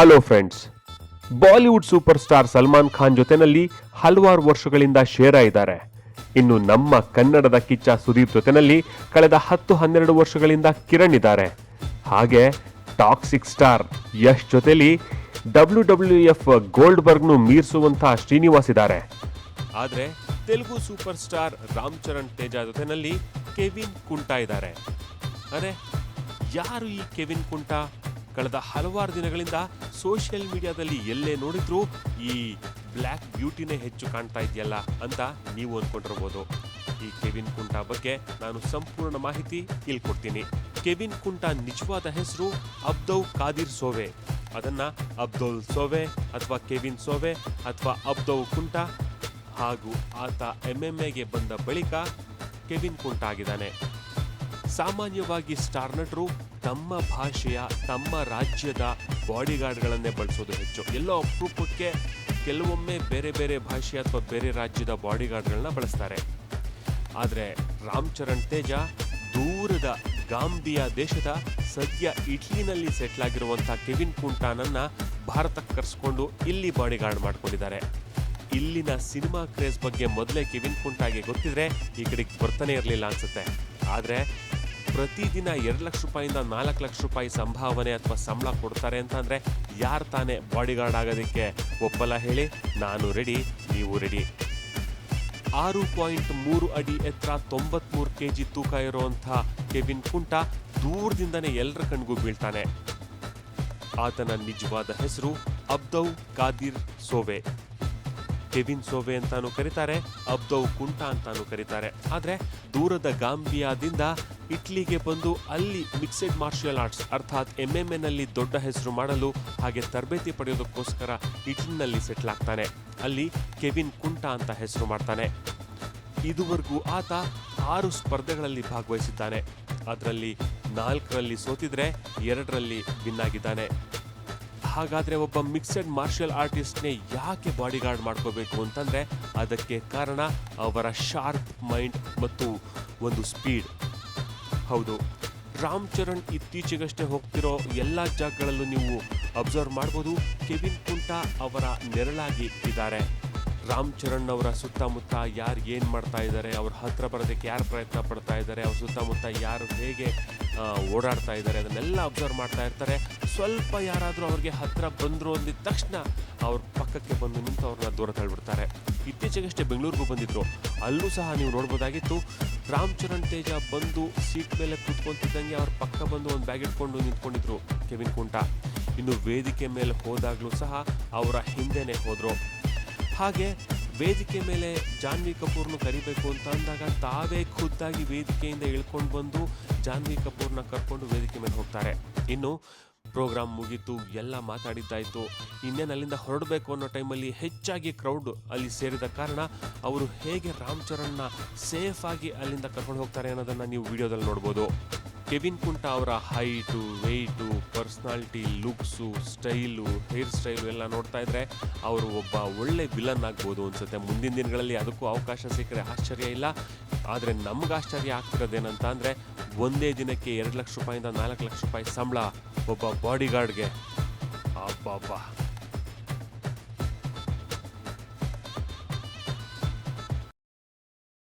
Hello friends, Bollywood super star Salman Khan ಜೊತೆನಲ್ಲಿ ಹಲವಾರು ವರ್ಷಗಳಿಂದ ಶೇರಾ ಇದ್ದಾರೆ. ಇನ್ನು ನಮ್ಮ ಕನ್ನಡದ ಕಿಚ್ಚ ಸುದೀಪ್ ಜೊತೆನಲ್ಲಿ ಕಳೆದ 10-12 ವರ್ಷಗಳಿಂದ ಕಿರಣ್ ಇದ್ದಾರೆ. ಹಾಗೆ ಟಾಕ್ಸಿಕ್ ಸ್ಟಾರ್ ಯಶ್ ಜೊತೆಲಿ WWF ಗೋಲ್ಡ್ ಬರ್ಗ್ನು ಮೀರಿಸುವಂತಹ ಶ್ರೀನಿವಾಸ್ ಇದ್ದಾರೆ. ಆದ್ರೆ ತೆಲುಗು ಸೂಪರ್ ಸ್ಟಾರ್ ರಾಮ್ ಚರಣ್ ತೇಜ ಜೊತೆನಲ್ಲಿ ಕೆವಿನ್ ಕುಂಟಾ ಇದ್ದಾರೆ. ಅರೆ, ಯಾರು ಈ ಕೆವಿನ್ ಕುಂಟಾ? ಕಳೆದ ಹಲವಾರು ದಿನಗಳಿಂದ ಸೋಷಿಯಲ್ ಮೀಡಿಯಾದಲ್ಲಿ ಎಲ್ಲೇ ನೋಡಿದ್ರೂ ಈ ಬ್ಲ್ಯಾಕ್ ಬ್ಯೂಟಿನೇ ಹೆಚ್ಚು ಕಾಣ್ತಾ ಇದೆಯಲ್ಲ ಅಂತ ನೀವು ಅನ್ಕೊಂಡಿರ್ಬೋದು. ಈ ಕೆವಿನ್ ಕುಂಟಾ ಬಗ್ಗೆ ನಾನು ಸಂಪೂರ್ಣ ಮಾಹಿತಿ ಇಲ್ಲಿ ಕೊಡ್ತೀನಿ. ಕೆವಿನ್ ಕುಂಟಾ ನಿಜವಾದ ಹೆಸರು ಅಬ್ದೌ ಕಾದಿರ್ ಸೋವೆ. ಅದನ್ನ ಅಬ್ದುಲ್ ಸೋವೆ ಅಥವಾ ಕೆವಿನ್ ಸೋವೆ ಅಥವಾ ಅಬ್ದೌ ಕುಂಟಾ. ಹಾಗೂ ಆತ MMA ಬಂದ ಬಳಿಕ ಕೆವಿನ್ ಕುಂಟಾ ಆಗಿದ್ದಾನೆ. ಸಾಮಾನ್ಯವಾಗಿ ಸ್ಟಾರ್ ನಟರು ತಮ್ಮ ಭಾಷೆಯ, ತಮ್ಮ ರಾಜ್ಯದ ಬಾಡಿಗಾರ್ಡ್ಗಳನ್ನೇ ಬಳಸೋದು ಹೆಚ್ಚು. ಎಲ್ಲೋ ಅಪರೂಪಕ್ಕೆ ಕೆಲವೊಮ್ಮೆ ಬೇರೆ ಬೇರೆ ಭಾಷೆ ಅಥವಾ ಬೇರೆ ರಾಜ್ಯದ ಬಾಡಿಗಾರ್ಡ್ಗಳನ್ನ ಬಳಸ್ತಾರೆ. ಆದರೆ ರಾಮ್ ಚರಣ್ ತೇಜ ದೂರದ ಗಾಂಬಿಯಾ ದೇಶದ, ಸದ್ಯ ಇಟಲಿನಲ್ಲಿ ಸೆಟ್ಲ್ ಆಗಿರುವಂಥ ಕೆವಿನ್ ಕುಂಟಾನನ್ನ ಭಾರತಕ್ಕೆ ಕರೆಸ್ಕೊಂಡು ಇಲ್ಲಿ ಬಾಡಿಗಾರ್ಡ್ ಮಾಡ್ಕೊಂಡಿದ್ದಾರೆ. ಇಲ್ಲಿನ ಸಿನಿಮಾ ಕ್ರೇಜ್ ಬಗ್ಗೆ ಮೊದಲೇ ಕೆವಿನ್ ಕುಂಟಾಗೆ ಗೊತ್ತಿದ್ರೆ ಈ ಕಡೆಗೆ ಬರ್ತಾನೆ ಇರಲಿಲ್ಲ ಅನ್ಸುತ್ತೆ. ಆದರೆ ಪ್ರತಿದಿನ 2 ಲಕ್ಷ ರೂಪಾಯಿಂದ 4 ಲಕ್ಷ ರೂಪಾಯಿ ಸಂಭಾವನೆ ಅಥವಾ ಸಂಬಳ ಕೊಡ್ತಾರೆ ಅಂತಂದ್ರೆ ಯಾರು ತಾನೇ ಬಾಡಿಗಾರ್ಡ್ ಆಗೋದಕ್ಕೆ ಒಪ್ಪಲ್ಲ ಹೇಳಿ? ನಾನು ರೆಡಿ, ನೀವು ರೆಡಿ. 6.3 ಅಡಿ ಎತ್ತರ, 93 kg ತೂಕ ಇರುವಂಥ ಕೆವಿನ್ ಕುಂಟಾ ದೂರದಿಂದನೇ ಎಲ್ಲರ ಕಣ್ಗೂ ಬೀಳ್ತಾನೆ. ಆತನ ನಿಜವಾದ ಹೆಸರು ಅಬ್ದೌ ಕಾದಿರ್ ಸೋವೆ. ಕೆವಿನ್ ಸೋವೆ ಅಂತಾನು ಕರೀತಾರೆ, ಅಬ್ದೌ ಕುಂಟಾ ಅಂತಾನು ಕರೀತಾರೆ. ಆದ್ರೆ ದೂರದ ಗಾಂಬಿಯಾದಿಂದ ಇಟ್ಲಿಗೆ ಬಂದು ಅಲ್ಲಿ ಮಿಕ್ಸೆಡ್ ಮಾರ್ಷಿಯಲ್ ಆರ್ಟ್ಸ್ ಅರ್ಥಾತ್ MMA ನಲ್ಲಿ ದೊಡ್ಡ ಹೆಸರು ಮಾಡಲು ಹಾಗೆ ತರಬೇತಿ ಪಡೆಯೋದಕ್ಕೋಸ್ಕರ ಇಟ್ಲಿನಲ್ಲಿ ಸೆಟ್ಲ್ ಆಗ್ತಾನೆ. ಅಲ್ಲಿ ಕೆವಿನ್ ಕುಂಟಾ ಅಂತ ಹೆಸರು ಮಾಡ್ತಾನೆ. ಇದುವರೆಗೂ ಆತ 6 ಸ್ಪರ್ಧೆಗಳಲ್ಲಿ ಭಾಗವಹಿಸಿದ್ದಾನೆ. ಅದರಲ್ಲಿ 4ರಲ್ಲಿ ಸೋತಿದ್ರೆ 2ರಲ್ಲಿ ವಿನ್ ಆಗಿದ್ದಾನೆ. ಹಾಗಾದ್ರೆ ಒಬ್ಬ ಮಿಕ್ಸೆಡ್ ಮಾರ್ಷಿಯಲ್ ಆರ್ಟಿಸ್ಟ್ನೇ ಯಾಕೆ ಬಾಡಿಗಾರ್ಡ್ ಮಾಡ್ಕೋಬೇಕು ಅಂತಂದ್ರೆ ಅದಕ್ಕೆ ಕಾರಣ ಅವರ ಶಾರ್ಪ್ ಮೈಂಡ್ ಮತ್ತು ಒಂದು ಸ್ಪೀಡ್. ಹೌದು, ರಾಮ್ ಚರಣ್ ಇತ್ತೀಚೆಗಷ್ಟೇ ಹೋಗ್ತಿರೋ ಎಲ್ಲ ಜಾಗಗಳಲ್ಲೂ ನೀವು ಅಬ್ಸರ್ವ್ ಮಾಡ್ಬೋದು, ಕೆವಿನ್ ಕುಂಟಾ ಅವರ ನೆರಳಾಗಿ ಇದ್ದಾರೆ. ರಾಮ್ ಚರಣ್ ಅವರ ಸುತ್ತಮುತ್ತ ಯಾರು ಏನು ಮಾಡ್ತಾ ಇದ್ದಾರೆ, ಅವ್ರ ಹತ್ರ ಬರೋದಕ್ಕೆ ಯಾರು ಪ್ರಯತ್ನ ಪಡ್ತಾ ಇದ್ದಾರೆ, ಅವ್ರ ಸುತ್ತಮುತ್ತ ಯಾರು ಹೇಗೆ ಓಡಾಡ್ತಾ ಇದ್ದಾರೆ ಅದನ್ನೆಲ್ಲ ಅಬ್ಸರ್ವ್ ಮಾಡ್ತಾ ಇರ್ತಾರೆ. ಸ್ವಲ್ಪ ಯಾರಾದರೂ ಅವ್ರಿಗೆ ಹತ್ರ ಬಂದರು ಅಂದಿದ ತಕ್ಷಣ ಅವ್ರ ಪಕ್ಕಕ್ಕೆ ಬಂದು ನಿಂತು ಅವ್ರನ್ನ ದೂರ ತಳ್ಳಿಬಿಡ್ತಾರೆ. ಇತ್ತೀಚೆಗಷ್ಟೇ ಬೆಂಗಳೂರಿಗೂ ಬಂದಿದ್ರು, ಅಲ್ಲೂ ಸಹ ನೀವು ನೋಡ್ಬೋದಾಗಿತ್ತು. ರಾಮ್ ಚರಣ್ ತೇಜ ಬಂದು ಸೀಟ್ ಮೇಲೆ ಕೂತ್ಕೊಂತಿದ್ದಂಗೆ ಅವ್ರ ಪಕ್ಕ ಬಂದು ಒಂದು ಬ್ಯಾಗ್ ಇಟ್ಕೊಂಡು ನಿಂತ್ಕೊಂಡಿದ್ರು ಕೆವಿನ್ ಕುಂಟಾ. ಇನ್ನು ವೇದಿಕೆ ಮೇಲೆ ಹೋದಾಗಲೂ ಸಹ ಅವರ ಹಿಂದೆನೇ ಹೋದರು. ಹಾಗೆ ವೇದಿಕೆ ಮೇಲೆ ಜಾನ್ವಿ ಕಪೂರ್ನು ಕರಿಬೇಕು ಅಂತ ಅಂದಾಗ ತಾವೇ ಖುದ್ದಾಗಿ ವೇದಿಕೆಯಿಂದ ಇಳ್ಕೊಂಡು ಬಂದು ಜಾನ್ವಿ ಕಪೂರ್ನ ಕರ್ಕೊಂಡು ವೇದಿಕೆ ಮೇಲೆ ಹೋಗ್ತಾರೆ. ಇನ್ನು ಪ್ರೋಗ್ರಾಮ್ ಮುಗೀತು, ಎಲ್ಲ ಮಾತಾಡಿದ್ದಾಯಿತು, ಇನ್ನೇನು ಅಲ್ಲಿಂದ ಹೊರಡಬೇಕು ಅನ್ನೋ ಟೈಮಲ್ಲಿ ಹೆಚ್ಚಾಗಿ ಕ್ರೌಡ್ ಅಲ್ಲಿ ಸೇರಿದ ಕಾರಣ ಅವರು ಹೇಗೆ ರಾಮ್ ಚರಣ್ನ ಸೇಫ್ ಆಗಿ ಅಲ್ಲಿಂದ ಕರ್ಕೊಂಡು ಹೋಗ್ತಾರೆ ಅನ್ನೋದನ್ನು ನೀವು ವಿಡಿಯೋದಲ್ಲಿ ನೋಡ್ಬೋದು. ಕೆವಿನ್ ಕುಂಟಾ ಅವರ height, weight, personality, looks, style, hair style ಎಲ್ಲ ನೋಡ್ತಾ ಇದ್ರೆ ಅವರು ಒಬ್ಬ ಒಳ್ಳೆ ವಿಲನ್ ಆಗ್ಬೋದು ಅನ್ಸುತ್ತೆ. ಮುಂದಿನ ದಿನಗಳಲ್ಲಿ ಅದಕ್ಕೂ ಅವಕಾಶ ಸಿಕ್ಕರೆ ಆಶ್ಚರ್ಯ ಇಲ್ಲ. ಆದರೆ ನಮ್ಗೆ ಆಶ್ಚರ್ಯ ಆಗ್ತಿರೋದೇನಂತ ಅಂದರೆ ಒಂದೇ ದಿನಕ್ಕೆ 2 ಲಕ್ಷ ರೂಪಾಯಿಂದ 4 ಲಕ್ಷ ರೂಪಾಯಿ ಸಂಬಳ ಒಬ್ಬ ಬಾಡಿಗಾರ್ಡ್ಗೆ. ಅಬ್ಬಬ್ಬಾ.